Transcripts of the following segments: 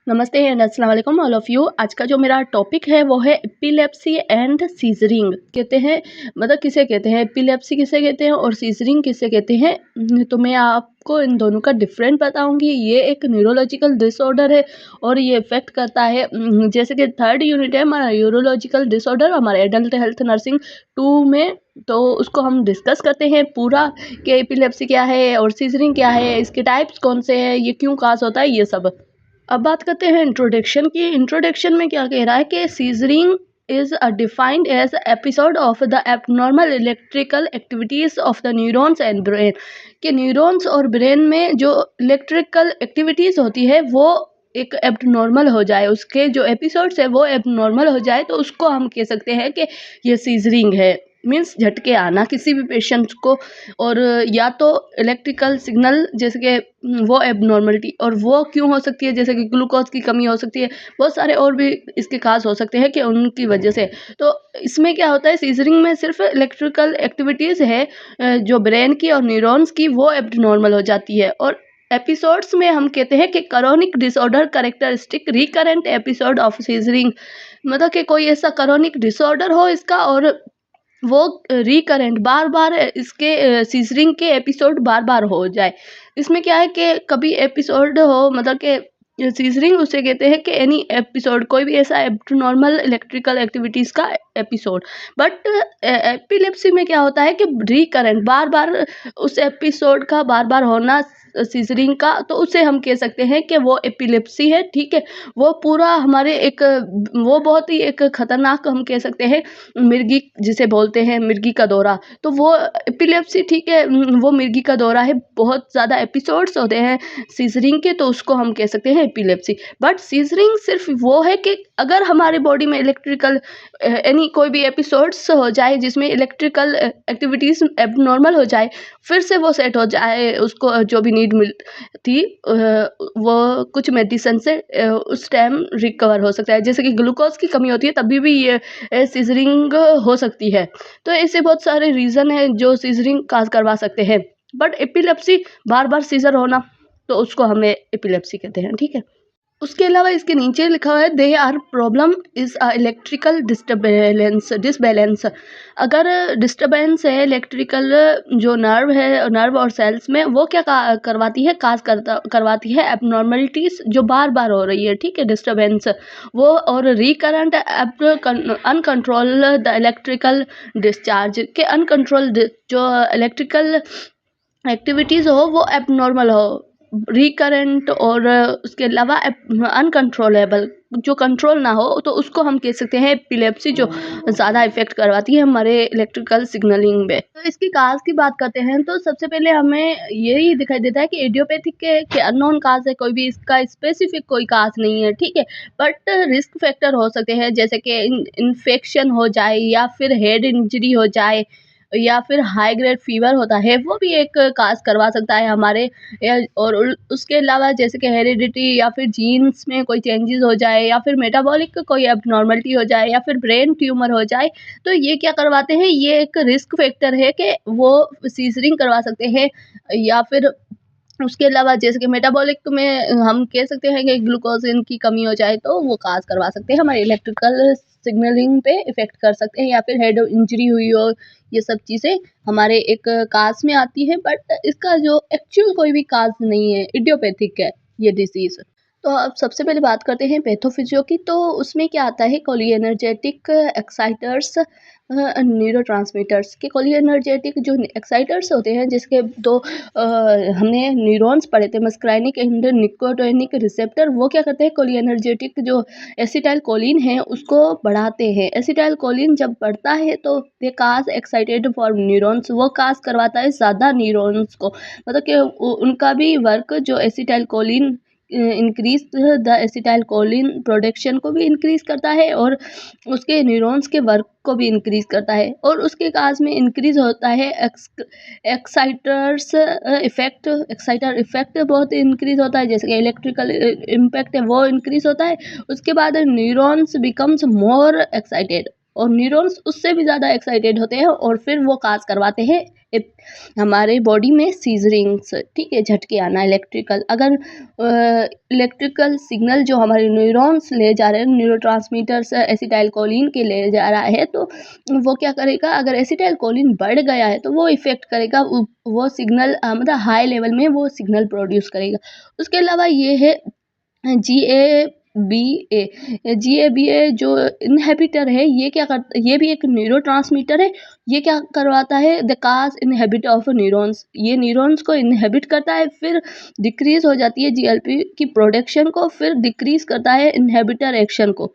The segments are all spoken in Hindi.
नमस्ते एंड अस्सलाम वालेकुम ऑल ऑफ़ यू। आज का जो मेरा टॉपिक है वो है एपिलेप्सी एंड सीज़रिंग। कहते हैं मतलब किसे कहते हैं, एपिलेप्सी किसे कहते हैं और सीज़रिंग किसे कहते हैं। तो मैं आपको इन दोनों का डिफरेंट बताऊंगी। ये एक न्यूरोलॉजिकल डिसऑर्डर है और ये इफेक्ट करता है जैसे कि थर्ड यूनिट है हमारा न्यूरोलॉजिकल डिसऑर्डर हमारे एडल्ट हेल्थ नर्सिंग 2 में। तो उसको हम डिस्कस करते हैं पूरा कि एपिलेप्सी क्या है और सीज़रिंग क्या है, इसके टाइप्स कौन से हैं, ये क्यों काज होता है, ये सब। अब बात करते हैं इंट्रोडक्शन की। इंट्रोडक्शन में क्या कह रहा है कि seizuring is defined as episode of the abnormal electrical activities of the neurons and brain. कि न्यूरॉन्स और ब्रेन में जो इलेक्ट्रिकल एक्टिविटीज होती है वो एक एबनॉर्मल हो जाए, उसके जो एपिसोड्स है वो एबनॉर्मल हो जाए, तो उसको हम कह सकते हैं कि ये सीजरिंग है। मीन्स झटके आना किसी भी पेशेंट को, और या तो इलेक्ट्रिकल सिग्नल जैसे कि वो एबनॉर्मलिटी, और वो क्यों हो सकती है, जैसे कि ग्लूकोज की कमी हो सकती है, बहुत सारे और भी इसके काज हो सकते हैं कि उनकी वजह से। तो इसमें क्या होता है, सीजरिंग में सिर्फ इलेक्ट्रिकल एक्टिविटीज़ है जो ब्रेन की और न्यूरॉन्स की, वो एबनॉर्मल हो जाती है। और एपिसोड्स में हम कहते हैं कि chronic disorder characteristic recurrent episode of scissoring. मतलब कि कोई ऐसा क्रोनिक डिसऑर्डर हो इसका और वो रिकरेंट बार बार इसके सीजरिंग के एपिसोड बार बार हो जाए। इसमें क्या है कि कभी एपिसोड हो, मतलब कि सीजरिंग उसे कहते हैं कि एनी एपिसोड, कोई भी ऐसा एब्नॉर्मल इलेक्ट्रिकल एक्टिविटीज का एपिसोड। बट एपिलेप्सी में क्या होता है कि रिकरेंट बार बार उस एपिसोड का बार बार होना सीजरिंग का, तो उसे हम कह सकते हैं कि वो एपिलेप्सी है। ठीक है, वो पूरा हमारे एक वो बहुत ही एक खतरनाक हम कह सकते हैं मिर्गी जिसे बोलते हैं, मिर्गी का दौरा। तो वो एपिलेप्सी, ठीक है, वो मिर्गी का दौरा है, बहुत ज़्यादा एपिसोड्स होते हैं सीजरिंग के, तो उसको हम कह सकते हैं एपिलेप्सी। बट सीजरिंग सिर्फ वो है कि अगर हमारी बॉडी में इलेक्ट्रिकल एनी कोई भी एपिसोड्स हो जाए जिसमें इलेक्ट्रिकल एक्टिविटीज एबनॉर्मल हो जाए, फिर से वो सेट हो जाए, उसको जो भी नीड मिल थी वो कुछ मेडिसिन से उस टाइम रिकवर हो सकता है। जैसे कि ग्लूकोज की कमी होती है तभी भी ये सीजरिंग हो सकती है। तो ऐसे बहुत सारे रीज़न हैं जो सीजरिंग काज करवा सकते हैं। बट एपिलेप्सी बार बार सीजर होना, तो उसको हमें एपिलेप्सी कहते हैं। ठीक है, उसके अलावा इसके नीचे लिखा हुआ है they are problem is a electrical disbalance. अगर डिस्टर्बेंस है इलेक्ट्रिकल जो नर्व और सेल्स में, वो क्या करवाती है, करवाती है एबनॉर्मलिटीज जो बार बार हो रही है। ठीक है, डिस्टर्बेंस वो, और recurrent uncontrolled electrical discharge के अनकंट्रोल जो इलेक्ट्रिकल एक्टिविटीज़ हो वो एबनॉर्मल हो, रिकरेंट, और उसके अलावा अनकंट्रोलेबल जो कंट्रोल ना हो, तो उसको हम कह सकते हैं एपिलेप्सी, जो ज़्यादा इफेक्ट करवाती है हमारे इलेक्ट्रिकल सिग्नलिंग में। तो इसकी काज की बात करते हैं तो सबसे पहले हमें यही दिखाई देता है कि इडियोपैथिक के अननोन काज है, कोई भी इसका स्पेसिफिक कोई काज नहीं है। ठीक है, बट रिस्क फैक्टर हो सकते हैं जैसे कि इन्फेक्शन हो जाए, या फिर हेड इंजरी हो जाए, या फिर हाई ग्रेड फीवर होता है, वो भी एक काज करवा सकता है हमारे। और उसके अलावा जैसे कि हेरिडिटी, या फिर जीन्स में कोई चेंजेस हो जाए, या फिर मेटाबॉलिक कोई एबनॉर्मलिटी हो जाए, या फिर ब्रेन ट्यूमर हो जाए, तो ये क्या करवाते हैं, ये एक रिस्क फैक्टर है कि वो सीजरिंग करवा सकते हैं। या फिर उसके अलावा जैसे कि मेटाबॉलिक में हम कह सकते हैं कि ग्लूकोज की कमी हो जाए, तो वो काज करवा सकते हैं, हमारे इलेक्ट्रिकल सिग्नलिंग पे इफेक्ट कर सकते हैं। या फिर हेड इंजरी हुई हो, ये सब चीज़ें हमारे एक काज में आती है। बट इसका जो एक्चुअल कोई भी काज नहीं है, इडियोपैथिक है ये डिसीज। तो अब सबसे पहले बात करते हैं पैथोफिजियो की। तो उसमें क्या आता है, कोलिनर्जेटिक एक्साइटर्स, न्यूरोट्रांसमीटर्स के कोलिनर्जेटिक जो एक्साइटर्स होते हैं, जिसके दो हमने न्यूरॉन्स पढ़े थे, मस्क्राइनिक एंड निकोटिनिक रिसेप्टर, वो क्या करते हैं, कोलिनर्जेटिक जो एसिटाइल कोलिन है उसको बढ़ाते हैं। एसिटाइल कोलिन जब बढ़ता है तो दे काज एक्साइटेड फॉर न्यूरॉन्स, वो काज करवाता है ज़्यादा न्यूरॉन्स को, मतलब कि उनका भी वर्क जो acetyl choline increase the acetyl choline production को भी इंक्रीज करता है, और उसके न्यूरॉन्स के वर्क को भी इंक्रीज करता है। और उसके काज में इंक्रीज होता है एक्साइटर्स इफेक्ट, एक्साइटर इफेक्ट बहुत इंक्रीज होता है, जैसे कि इलेक्ट्रिकल इम्पैक्ट है वो इंक्रीज होता है। उसके बाद न्यूरॉन्स बिकम्स मोर एक्साइटेड, और न्यूरॉन्स उससे भी ज़्यादा एक्साइटेड होते हैं और फिर वो काज करवाते हैं हमारे बॉडी में सीजरिंग्स, ठीक है, झटके आना इलेक्ट्रिकल। अगर इलेक्ट्रिकल सिग्नल जो हमारे न्यूरॉन्स ले जा रहे हैं, न्यूरोट्रांसमीटर्स एसिटाइलकोलिन के ले जा रहा है, तो वो क्या करेगा, अगर एसिटाइलकोलिन बढ़ गया है तो वो इफ़ेक्ट करेगा, वो सिग्नल मतलब हाई लेवल में वो सिग्नल प्रोड्यूस करेगा। उसके अलावा ये है GABA जो इनहिबिटर है, ये क्या करता, ये भी एक न्यूरोट्रांसमीटर है। ये क्या करवाता है, the cause inhibit of neurons, ये न्यूरॉन्स को इनहिबिट करता है, फिर डिक्रीज हो जाती है GLP की प्रोडक्शन को, फिर डिक्रीज करता है इनहिबिटर एक्शन को।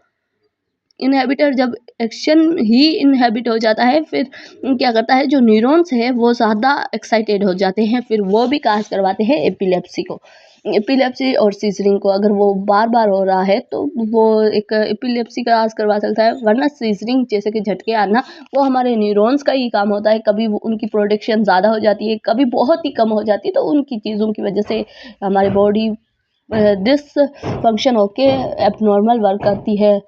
इनहिबिटर जब एक्शन ही इनहिबिट हो जाता है, फिर क्या करता है, जो न्यूरॉन्स है वो ज़्यादा एक्साइटेड हो जाते हैं, फिर वो भी काज करवाते हैं एपिलेप्सी को। एपिलेप्सी और सीजरिंग को अगर वो बार बार हो रहा है तो वो एक एपिलेप्सी का काज करवा सकता है, वरना सीजरिंग जैसे कि झटके आना, वो हमारे न्यूरॉन्स का ही काम होता है। कभी उनकी प्रोडक्शन ज़्यादा हो जाती है, कभी बहुत ही कम हो जाती है, तो उनकी चीज़ों की वजह से हमारी बॉडी डिस फंक्शन होके एबनॉर्मल वर्क करती है।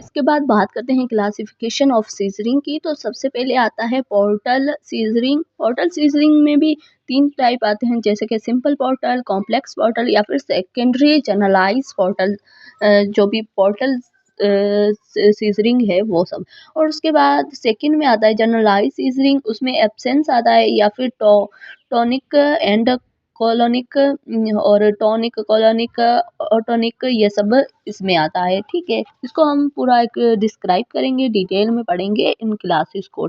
इसके बाद बात करते हैं क्लासिफिकेशन ऑफ सीजरिंग की। तो सबसे पहले आता है पोर्टल सीजरिंग। पोर्टल सीजरिंग में भी 3 टाइप आते हैं, जैसे कि सिंपल पोर्टल, कॉम्प्लेक्स पोर्टल या फिर सेकेंडरी जनरलाइज पोर्टल। जो भी पोर्टल सीजरिंग है वो सब। और उसके बाद सेकंड में आता है जनरलाइज सीजरिंग, उसमें एब्सेंस आता है या फिर टॉनिक एंड कॉलोनिक और टॉनिक कॉलोनिक ऑटोनिक, ये सब इसमें आता है, ठीक है। इसको हम पूरा एक डिस्क्राइब करेंगे, डिटेल में पढ़ेंगे इन क्लासेस को।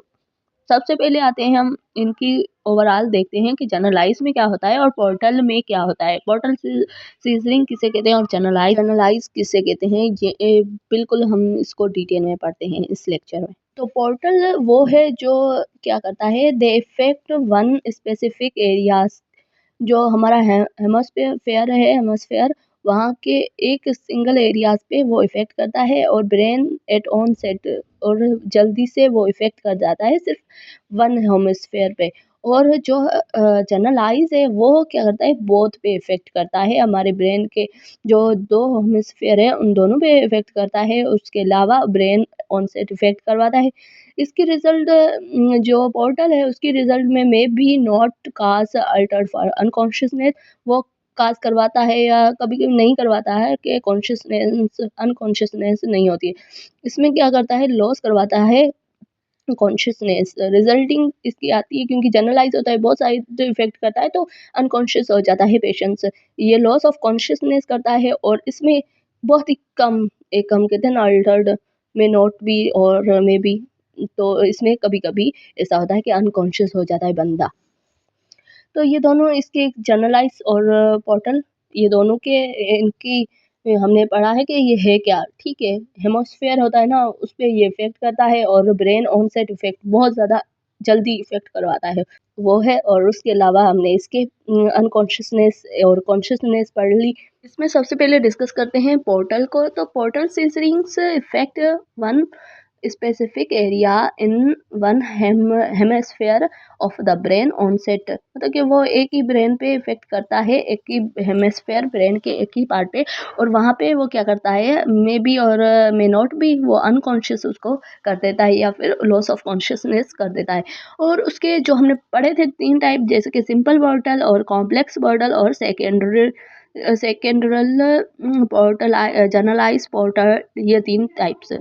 सबसे पहले आते हैं हम इनकी ओवरऑल देखते हैं कि जनरलाइज में क्या होता है और पोर्टल में क्या होता है। पोर्टल सीजरिंग किसे कहते हैं और जनरलाइज किसे कहते हैं, ये बिल्कुल हम इसको डिटेल में पढ़ते हैं इस लेक्चर में। तो पोर्टल वो है जो क्या करता है, दे इफेक्ट वन स्पेसिफिक एरियाज, जो हमारा हेमोस्फेयर वहाँ के एक सिंगल एरियाज पे वो इफ़ेक्ट करता है और ब्रेन एट ऑन सेट, और जल्दी से वो इफ़ेक्ट कर जाता है सिर्फ वन हेमोस्फेयर पे। और जो जनरलाइज है वो क्या करता है, बोथ पे इफ़ेक्ट करता है, हमारे ब्रेन के जो 2 हेमोस्फेयर है उन दोनों पे इफ़ेक्ट करता है। उसके अलावा ब्रेन ऑन सेट इफ़ेक्ट करवाता है। इसकी रिजल्ट जो पोर्टल है उसकी रिजल्ट में may be not cause Altered for unconsciousness, वो काज करवाता है या कभी कभी नहीं करवाता है कि अनकॉन्शियसनेस नहीं होती है। इसमें क्या करता है, लॉस करवाता है कॉन्शियसनेस। रिजल्टिंग इसकी आती है क्योंकि जनरलाइज होता है, बहुत सारे जो इफेक्ट करता है तो अनकॉन्शियस हो जाता है पेशेंट्स, ये लॉस ऑफ कॉन्शियसनेस करता है। और इसमें बहुत ही कम, एक हम कहते हैं ना अल्टर्ड, में नॉट बी और मे बी, तो इसमें कभी कभी ऐसा होता है कि अनकॉन्शियस हो जाता है बंदा। तो ये दोनों इसके जनरलाइज और पोर्टल, ये दोनों के इनकी हमने पढ़ा है कि ये है क्या, ठीक है। हेमोस्फेयर होता है ना, उस पे ये इफेक्ट करता है और ब्रेन ऑनसेट इफेक्ट बहुत ज़्यादा जल्दी इफेक्ट करवाता है, वो है। और उसके अलावा हमने इसके अनकॉन्शियसनेस और कॉन्शियसनेस पढ़ ली। इसमें सबसे पहले डिस्कस करते हैं पोर्टल को। तो partial seizures affect one specific area in one hemisphere of the brain onset, मतलब कि वो एक ही ब्रेन पे इफेक्ट करता है, एक ही हेमस्फेयर ब्रेन के एक ही पार्ट पे, और वहाँ पे वो क्या करता है, मे बी और मे नॉट बी, वो अनकॉन्शियस उसको कर देता है या फिर लॉस ऑफ कॉन्शियसनेस कर देता है। और उसके जो हमने पढ़े थे 3 टाइप, जैसे कि सिंपल पोर्टल और कॉम्प्लेक्स पोर्टल और सेकेंडरल पोर्टल, जनरलाइज पोर्टल, ये 3 टाइप्स।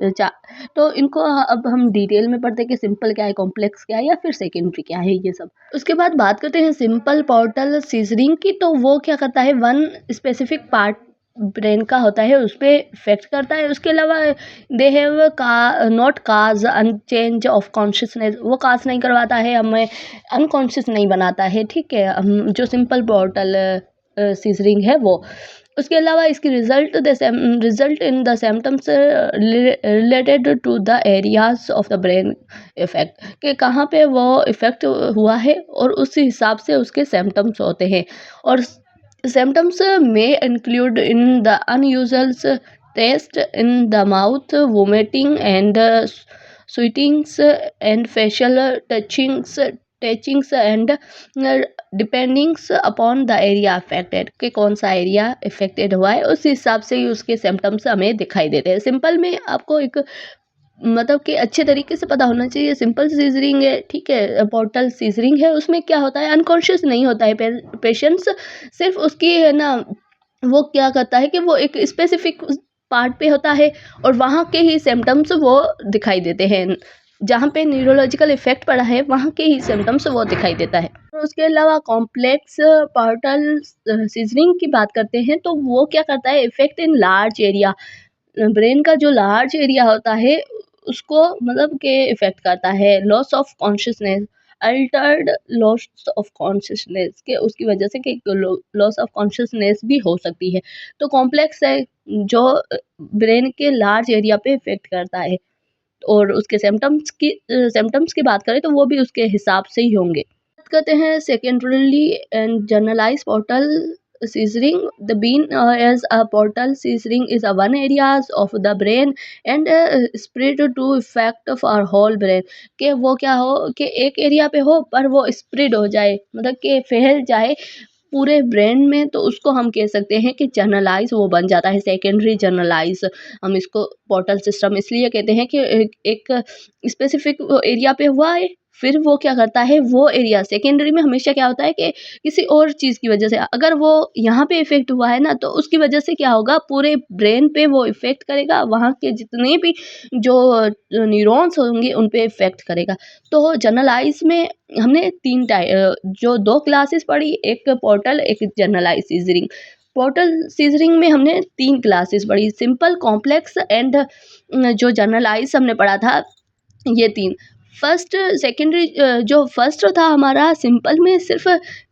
तो इनको अब हम डिटेल में पढ़ते हैं कि सिंपल क्या है, कॉम्प्लेक्स क्या है या फिर सेकेंडरी क्या है, ये सब। उसके बाद बात करते हैं सिंपल पोर्टल सीजरिंग की। तो वो क्या करता है, वन स्पेसिफिक पार्ट ब्रेन का होता है उस पर इफेक्ट करता है। उसके अलावा they have not cause unchange of consciousness, वो काज नहीं करवाता है, हमें अनकॉन्शियस नहीं बनाता है, ठीक है, हम जो सिंपल पोर्टल सीजरिंग है वो। उसके अलावा इसकी result in the symptoms related to the areas of the brain effect, कि कहाँ पे वो इफेक्ट हुआ है और उस हिसाब से उसके सिम्टम्स होते हैं। और सिम्टम्स में include in the unusual taste in the mouth, vomiting and sweatings and facial touchings and dependings upon the area affected, कि कौन सा एरिया इफेक्टेड हुआ है उस हिसाब से ही उसके सिम्टम्स हमें दिखाई देते हैं। सिंपल में आपको एक मतलब कि अच्छे तरीके से पता होना चाहिए। सिंपल सीजरिंग है, ठीक है, पोर्टल सीजरिंग है, उसमें क्या होता है, अनकॉन्शियस नहीं होता है पेशेंट्स, सिर्फ उसकी है ना, वो क्या करता है कि वो एक स्पेसिफिक पार्ट पे होता है और वहाँ के ही सिम्टम्स वो दिखाई देते हैं, जहाँ पे न्यूरोलॉजिकल इफेक्ट पड़ा है वहाँ के ही सिम्टम्स वो दिखाई देता है। और उसके अलावा कॉम्प्लेक्स पार्टल सीजरिंग की बात करते हैं तो वो क्या करता है, effect in large area, brain का जो लार्ज एरिया होता है उसको मतलब के इफेक्ट करता है। Loss of consciousness, Altered loss of consciousness के उसकी वजह से कि लॉस ऑफ कॉन्शियसनेस भी हो सकती है। तो कॉम्प्लेक्स है जो ब्रेन के लार्ज एरिया पे इफेक्ट करता है। और उसके सिम्टम्स की बात करें तो वो भी उसके हिसाब से ही होंगे। बात करते हैं secondarily and generalize partial seizing. The bean as a portal seizing is a one areas of the brain and spread to effect of our whole brain, कि वो क्या हो कि एक एरिया पे हो पर वो स्प्रेड हो जाए, मतलब कि फैल जाए पूरे ब्रेन में, तो उसको हम कह सकते हैं कि जनरलाइज वो बन जाता है, सेकेंडरी जनरलाइज। हम इसको पोर्टल सिस्टम इसलिए कहते हैं कि एक स्पेसिफिक एरिया पे हुआ है, फिर वो क्या करता है, वो एरिया सेकेंडरी में हमेशा क्या होता है कि किसी और चीज़ की वजह से, अगर वो यहाँ पे इफेक्ट हुआ है ना तो उसकी वजह से क्या होगा, पूरे ब्रेन पे वो इफेक्ट करेगा, वहाँ के जितने भी जो न्यूरॉन्स होंगे उन पे इफेक्ट करेगा। तो जनरलाइज में हमने जो दो क्लासेस पढ़ी, एक पोर्टल एक जनरलाइज सीजरिंग। पोर्टल सीजरिंग में हमने 3 क्लासेस पढ़ी, सिंपल, कॉम्प्लेक्स एंड जो जनरलाइज हमने पढ़ा था, ये 3। फर्स्ट सेकेंडरी जो फर्स्ट था हमारा, सिंपल में सिर्फ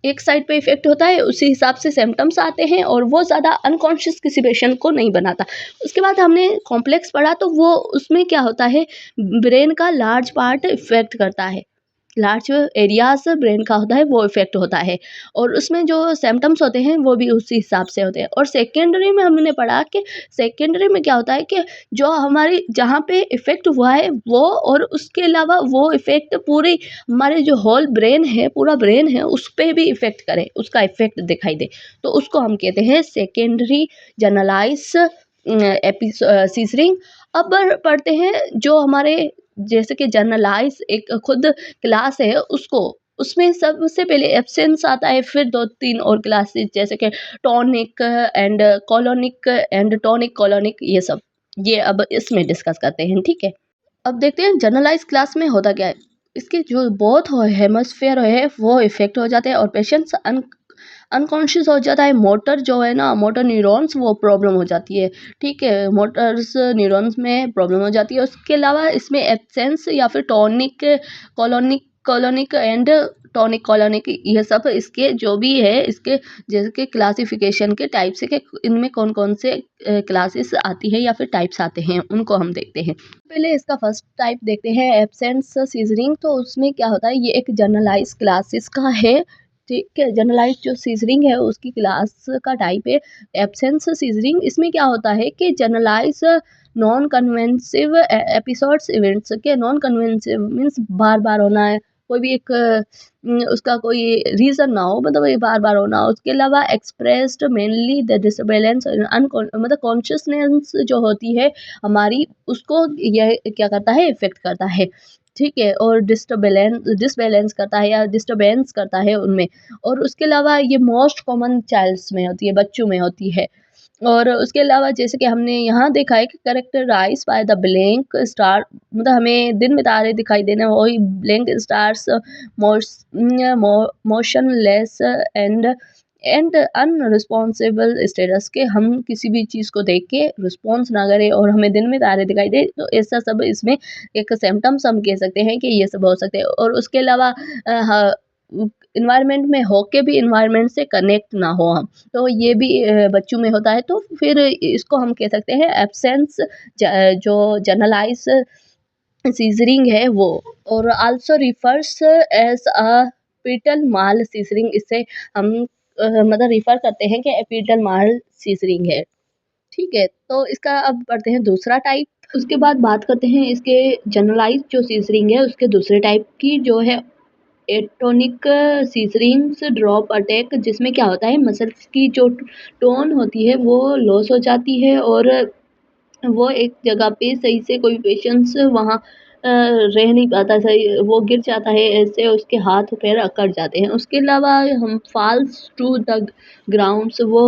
एक साइड पे इफेक्ट होता है, उसी हिसाब से सिम्टम्स आते हैं और वो ज़्यादा अनकॉन्शियस किसी पेशेंट को नहीं बनाता। उसके बाद हमने कॉम्प्लेक्स पढ़ा तो वो उसमें क्या होता है, ब्रेन का लार्ज पार्ट इफेक्ट करता है, लार्ज एरियाज ब्रेन का होता है वो इफेक्ट होता है और उसमें जो सिम्टम्स होते हैं वो भी उसी हिसाब से होते हैं। और सेकेंडरी में हमने पढ़ा कि सेकेंडरी में क्या होता है कि जो हमारी जहाँ पे इफेक्ट हुआ है वो, और उसके अलावा वो इफेक्ट पूरी हमारे जो होल ब्रेन है, पूरा ब्रेन है, उस पर भी इफेक्ट करे, उसका इफेक्ट दिखाई दे, तो उसको हम कहते हैं सेकेंडरी जनरलाइज सीजरिंग। अब पढ़ते हैं जो हमारे, जैसे कि जनरलाइज एक खुद क्लास है उसको, उसमें सबसे पहले एब्सेंस आता है, फिर 2-3 और क्लासेस जैसे कि tonic and colonic and tonic colonic, ये सब ये अब इसमें डिस्कस करते हैं, ठीक है। अब देखते हैं जनरलाइज क्लास में होता क्या है। इसके जो बोथ हेमस्फेयर है वो इफेक्ट हो जाते हैं और पेशेंट्स अनकॉन्शियस हो जाता है। मोटर जो है ना, मोटर न्यूरॉन्स वो प्रॉब्लम हो जाती है, ठीक है, मोटर्स न्यूरॉन्स में प्रॉब्लम हो जाती है। उसके अलावा इसमें एब्सेंस या फिर tonic colonic and tonic colonic, ये सब इसके जो भी है, इसके जैसे कि क्लासिफिकेशन के टाइप से कि इनमें कौन कौन से क्लासेस आती है या फिर टाइप्स आते हैं, उनको हम देखते हैं। पहले इसका फर्स्ट टाइप देखते हैं, एब्सेंस सीजरिंग। तो उसमें क्या होता है, ये एक जनरलाइज क्लासेस का है, ठीक है। जनरलाइज जो सीजरिंग है उसकी क्लास का टाइप है एब्सेंस सीजरिंग। इसमें क्या होता है कि जनरलाइज नॉन कन्वेंसिव एपिसोड्स इवेंट्स के, नॉन कन्वेंसिव मीन्स बार बार होना है, कोई भी एक उसका कोई रीज़न ना हो, मतलब ये बार बार होना हो। उसके अलावा एक्सप्रेस्ड मेनली द डिसबैलेंस, मतलब कॉन्शियसनेस जो होती है हमारी, उसको यह क्या करता है, इफेक्ट करता है, ठीक है। और डिसबैलेंस करता है या डिस्टर्बेंस करता है उनमें। और उसके अलावा ये मोस्ट कॉमन चाइल्ड्स में होती है, बच्चों में होती है। और उसके अलावा जैसे कि हमने यहाँ देखा है कि characterize by the blank star, मतलब हमें दिन में तारे दिखाई देना, वही blank stars, motionless and unresponsible status, के हम किसी भी चीज़ को देख के रिस्पॉन्स ना करें और हमें दिन में तारे दिखाई दे, तो ऐसा सब इसमें एक सिम्टम्स हम कह सकते हैं कि ये सब हो सकते हैं। और उसके अलावा इन्वायरमेंट में होके भी इन्वायरमेंट से कनेक्ट ना हो हम, तो ये भी बच्चों में होता है। तो फिर इसको हम कह सकते हैं एब्सेंस जो जनरलाइज सीजरिंग है वो। और also refers as a petit mal seizuring, इससे हम मतलब रिफर करते हैं कि एपिडल माल सीजरिंग है, ठीक है। तो इसका अब पढ़ते हैं दूसरा टाइप। उसके बाद बात करते हैं इसके जनरलाइज जो सीजरिंग है उसके दूसरे टाइप की, जो है एटोनिक सीजरिंग्स ड्रॉप अटैक, जिसमें क्या होता है, मसल्स की जो टोन होती है वो लॉस हो जाती है और वो एक जगह पे सही से कोई पेशेंट्स वहाँ रह नहीं पाता सही, वो गिर जाता है, ऐसे उसके हाथ पैर अकड़ जाते हैं। उसके अलावा हम फॉल्स टू द ग्राउंड्स, वो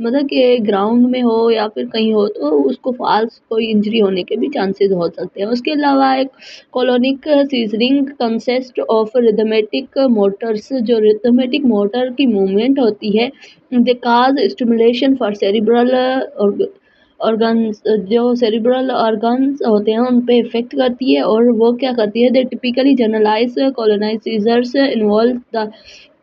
मतलब कि ग्राउंड में हो या फिर कहीं हो तो उसको फॉल्स कोई इंजरी होने के भी चांसेस हो सकते हैं। उसके अलावा एक colonic scissoring consist of rhythmic Motors, जो रिदमेटिक मोटर की मूवमेंट होती है, दे काज स्टिमुलेशन फॉर सेरिब्रल ऑर्गन्स, जो सेरिब्रल ऑर्गन्स होते हैं उन पे इफ़ेक्ट करती है, और वो क्या करती है, they typically generalize colonize seizures involve the,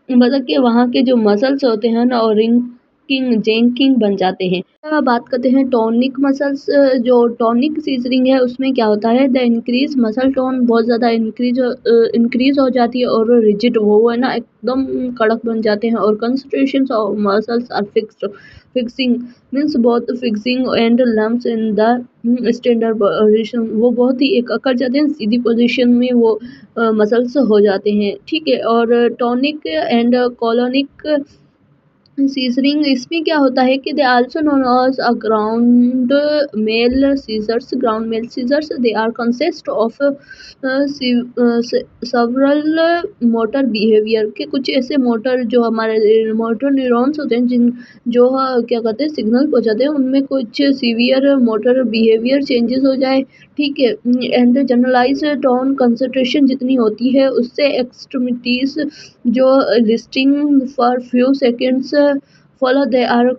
मतलब कि वहाँ के जो मसल्स होते हैं ना और रिंकिंग जेंकिंग बन जाते हैं। बात करते हैं टॉनिक मसल्स, जो टॉनिक सीजरिंग है उसमें क्या होता है, द इंक्रीज मसल टोन बहुत ज़्यादा इंक्रीज हो जाती है, और रिजिड वो है ना एकदम कड़क बन जाते हैं, और concentration of muscles are fixing means बहुत fixing and lumps in the standard position, वो बहुत ही एक अकड़ जाते हैं सीधी पोजीशन में वो मसल्स हो जाते हैं, ठीक है। और टॉनिक एंड कॉलोनिक सीजरिंग, इसमें क्या होता है कि they also known as a grand mal seizures, they are consist of several motor behavior के, कुछ ऐसे मोटर जो हमारे मोटर न्यूरॉन्स होते हैं जिन जो क्या कहते हैं सिग्नल पहुंचाते हैं, उनमें कुछ सीवियर मोटर बिहेवियर चेंजेस हो जाए, ठीक है। एंड जनरलाइज टोन कंसंट्रेशन जितनी होती है उससे एक्सट्रीमिटीज जो listing for few seconds follow they are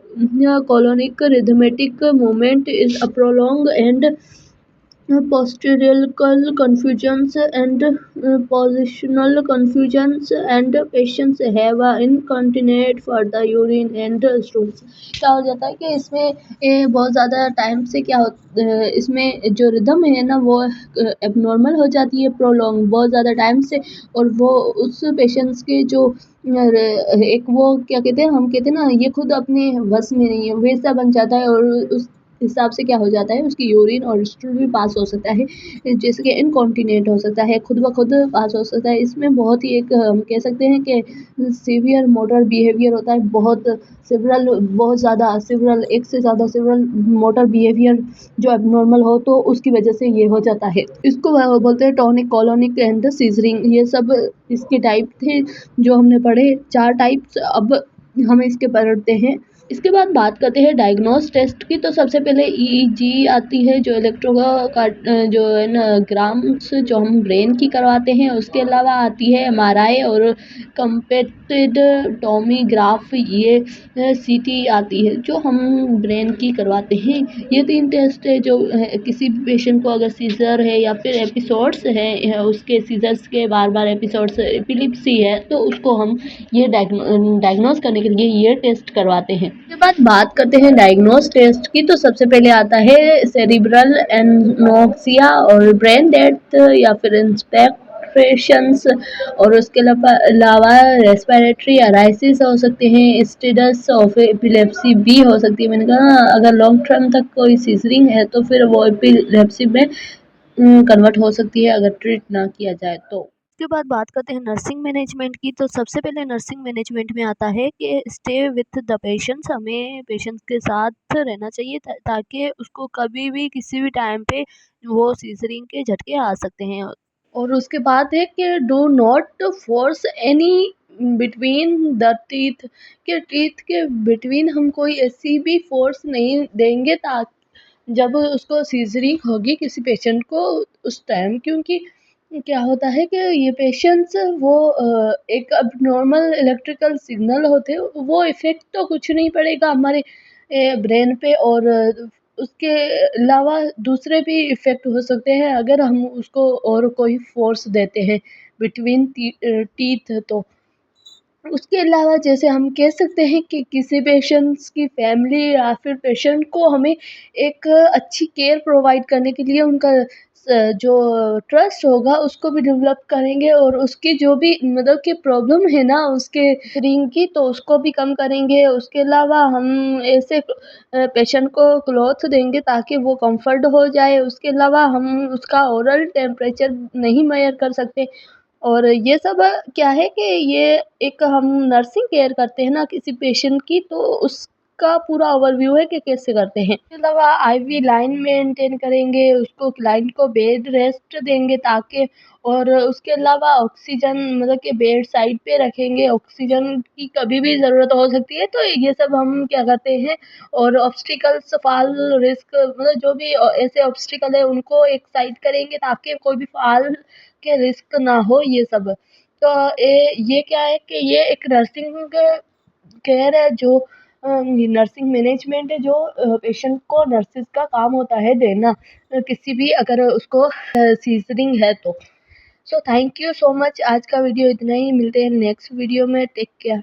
colonic rhythmic movement is a prolonged and postural confusions and positional confusions, and patients have a incontinent for the urine and stools। क्या हो जाता है कि इसमें बहुत ज़्यादा टाइम से क्या इसमें जो रिदम है ना वो एबनॉर्मल हो जाती है, प्रोलॉन्ग बहुत ज़्यादा टाइम से, और वो उस पेशेंट्स के जो एक वो क्या कहते हैं, हम कहते हैं ना ये खुद अपने बस में नहीं है वैसा बन जाता है, और उस हिसाब से क्या हो जाता है उसकी यूरिन और स्टूल भी पास हो सकता है, जैसे कि इनकॉन्टिनेंट हो सकता है, खुद ब खुद पास हो सकता है। इसमें बहुत ही एक हम कह सकते हैं कि सीवियर मोटर बिहेवियर होता है, बहुत सिवरल, बहुत ज़्यादा सिवरल, एक से ज़्यादा सिवरल मोटर बिहेवियर जो एबनॉर्मल हो तो उसकी वजह से ये हो जाता है। इसको बोलते हैं टॉनिक कॉलोनिक एंड सीजरिंग। ये सब इसके टाइप थे जो हमने पढ़े, 4 टाइप्स। अब हम इसके पढ़ते हैं। इसके बाद बात करते हैं डायग्नोस टेस्ट की, तो सबसे पहले ईईजी आती है जो जो है ना ग्राम्स जो हम ब्रेन की करवाते हैं। उसके अलावा आती है एमआरआई और कंपेक्टेड टोमोग्राफ, ये सीटी आती है जो हम ब्रेन की करवाते हैं। ये 3 टेस्ट है जो किसी भी पेशेंट को अगर सीजर है या फिर एपिसोड्स है उसके सीजर्स के बार-बार एपिसोड्स, एपिलेप्सी है तो उसको हम ये डायग्नोस करने के लिए ये टेस्ट करवाते हैं। उसके बाद बात करते हैं डायग्नोस टेस्ट की, तो सबसे पहले आता है सेरिब्रल एनोक्सिया और ब्रेन डेथ या फिर इंस्पेक्शंस, और उसके अलावा रेस्पिरेटरी अराइसिस हो सकते हैं, स्टेटस ऑफ एपिलेप्सी भी हो सकती है। मैंने कहा अगर लॉन्ग टर्म तक कोई सीजरिंग है तो फिर वो एपिलेप्सी में कन्वर्ट हो सकती है अगर ट्रीट ना किया जाए तो। उसके बाद बात करते हैं नर्सिंग मैनेजमेंट की, तो सबसे पहले नर्सिंग मैनेजमेंट में आता है कि स्टे विथ द पेशेंट्स, हमें पेशेंट्स के साथ रहना चाहिए ताकि उसको कभी भी किसी भी टाइम पे वो सीजरिंग के झटके आ सकते हैं। और उसके बाद है कि do not force any between the teeth, के टीथ के बिटवीन हम कोई ऐसी भी फोर्स नहीं देंगे ताकि जब उसको सीजरिंग होगी किसी पेशेंट को उस टाइम, क्योंकि क्या होता है कि ये पेशेंट्स वो एक अब नॉर्मल इलेक्ट्रिकल सिग्नल होते हैं, वो इफ़ेक्ट तो कुछ नहीं पड़ेगा हमारे ब्रेन पे, और उसके अलावा दूसरे भी इफ़ेक्ट हो सकते हैं अगर हम उसको और कोई फ़ोर्स देते हैं बिटवीन टीथ तो। उसके अलावा जैसे हम कह सकते हैं कि किसी पेशेंट्स की फैमिली या फिर पेशेंट को हमें एक अच्छी केयर प्रोवाइड करने के लिए उनका जो ट्रस्ट होगा उसको भी डेवलप करेंगे, और उसकी जो भी मतलब कि प्रॉब्लम है ना उसके रिंग की तो उसको भी कम करेंगे। उसके अलावा हम ऐसे पेशेंट को क्लॉथ देंगे ताकि वो कंफर्ट हो जाए। उसके अलावा हम उसका ओरल टेम्परेचर नहीं मेज़र कर सकते, और ये सब क्या है कि ये एक हम नर्सिंग केयर करते हैं ना किसी पेशेंट की, तो उस का पूरा ओवरव्यू है कि कैसे करते हैं। इसके अलावा आईवी लाइन मेंटेन करेंगे, उसको क्लाइंट को बेड रेस्ट देंगे ताकि, और उसके अलावा ऑक्सीजन मतलब कि बेड साइड पे रखेंगे, ऑक्सीजन की कभी भी ज़रूरत हो सकती है, तो ये सब हम क्या करते हैं। और ऑब्स्टिकल्स फॉल रिस्क मतलब जो भी ऐसे ऑब्स्टिकल है उनको एक साइड करेंगे ताकि कोई भी फॉल के रिस्क ना हो ये सब। तो ये क्या है कि ये एक नर्सिंग केयर है जो नर्सिंग मैनेजमेंट है जो पेशेंट को नर्सिस का काम होता है देना, किसी भी अगर उसको सीजरिंग है तो। So thank you so much, आज का वीडियो इतना ही, मिलते हैं नेक्स्ट वीडियो में, टेक केयर।